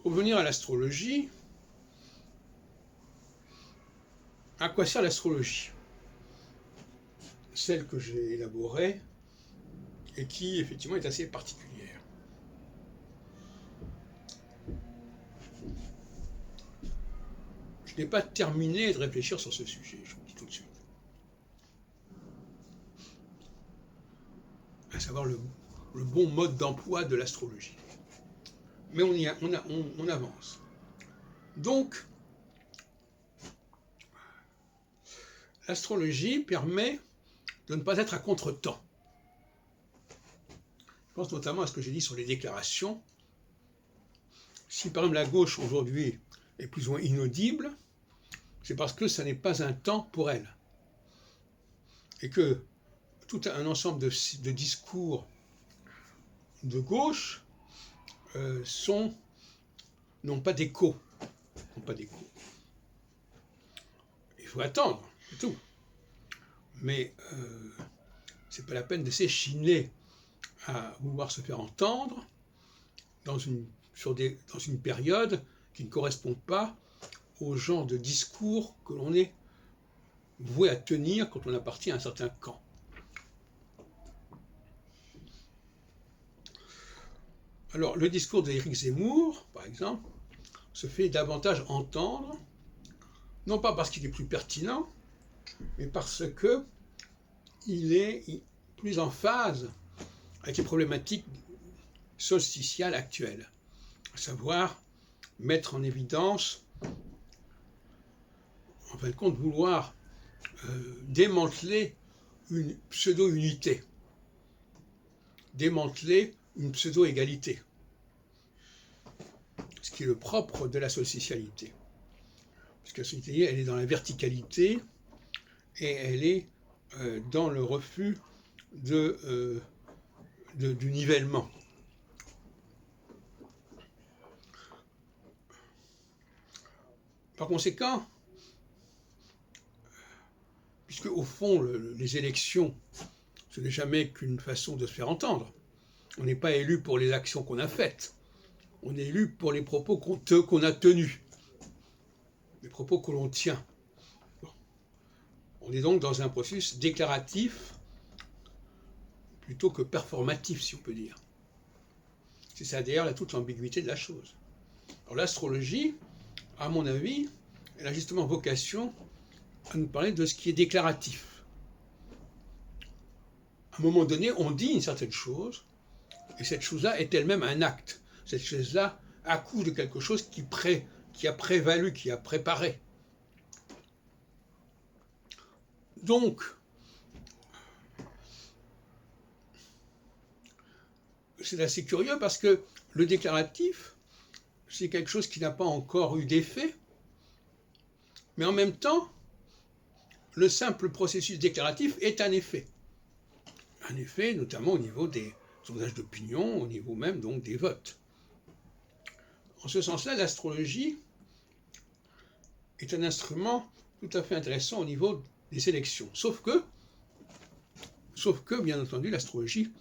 Pour venir à l'astrologie, à quoi sert l'astrologie? Celle que j'ai élaborée et qui effectivement est assez particulière. Je n'ai pas terminé de réfléchir sur ce sujet, je vous le dis tout de suite. À savoir le bon mode d'emploi de l'astrologie. Mais on avance. Donc, l'astrologie permet de ne pas être à contre-temps. Je pense notamment à ce que j'ai dit sur les déclarations. Si par exemple la gauche aujourd'hui est plus ou moins inaudible, c'est parce que ça n'est pas un temps pour elle. Et que tout un ensemble de discours de gauche n'ont pas d'écho. Il faut attendre, c'est tout. Mais c'est pas la peine de s'échiner à vouloir se faire entendre dans une période qui ne correspond pas au genre de discours que l'on est voué à tenir quand on appartient à un certain camp. Alors, le discours d'Éric Zemmour, par exemple, se fait davantage entendre, non pas parce qu'il est plus pertinent, mais parce qu'il est plus en phase avec les problématiques solsticiales actuelles, à savoir mettre en évidence, en fin de compte, vouloir démanteler une pseudo-unité, démanteler une pseudo-égalité, ce qui est le propre de la solsticialité. Parce que la solsticialité, elle est dans la verticalité et elle est dans le refus du nivellement. Par conséquent, puisque au fond les élections, ce n'est jamais qu'une façon de se faire entendre. On n'est pas élu pour les actions qu'on a faites. On est élu pour les propos qu'on a tenus, les propos que l'on tient. Bon. On est donc dans un processus déclaratif plutôt que performatif, si on peut dire. C'est ça d'ailleurs toute l'ambiguïté de la chose. Alors l'astrologie, à mon avis, elle a justement vocation à nous parler de ce qui est déclaratif. À un moment donné, on dit une certaine chose, et cette chose-là est elle-même un acte. Cette chose-là accouche de quelque chose qui a prévalu, qui a préparé. Donc, c'est assez curieux parce que le déclaratif, c'est quelque chose qui n'a pas encore eu d'effet, mais en même temps, le simple processus déclaratif est un effet. Un effet notamment au niveau des sondages d'opinion, au niveau même donc des votes. En ce sens-là, l'astrologie est un instrument tout à fait intéressant au niveau des élections. Sauf que, bien entendu, l'astrologie,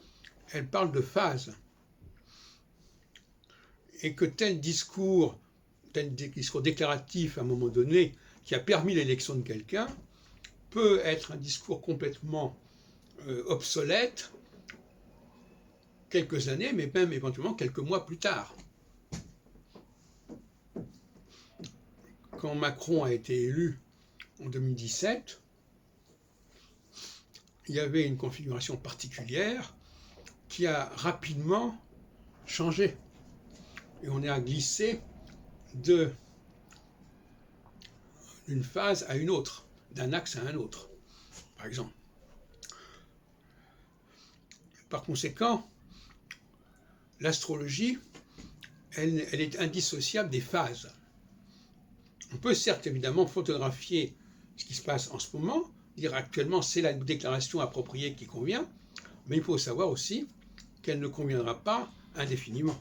elle parle de phase. Et que tel discours déclaratif à un moment donné, qui a permis l'élection de quelqu'un, peut être un discours complètement obsolète quelques années, mais même éventuellement quelques mois plus tard. Quand Macron a été élu en 2017, il y avait une configuration particulière qui a rapidement changé. Et on a glissé d'une phase à une autre, d'un axe à un autre, par exemple. Par conséquent, l'astrologie, elle est indissociable des phases. On peut certes évidemment photographier ce qui se passe en ce moment, dire actuellement c'est la déclaration appropriée qui convient, mais il faut savoir aussi qu'elle ne conviendra pas indéfiniment.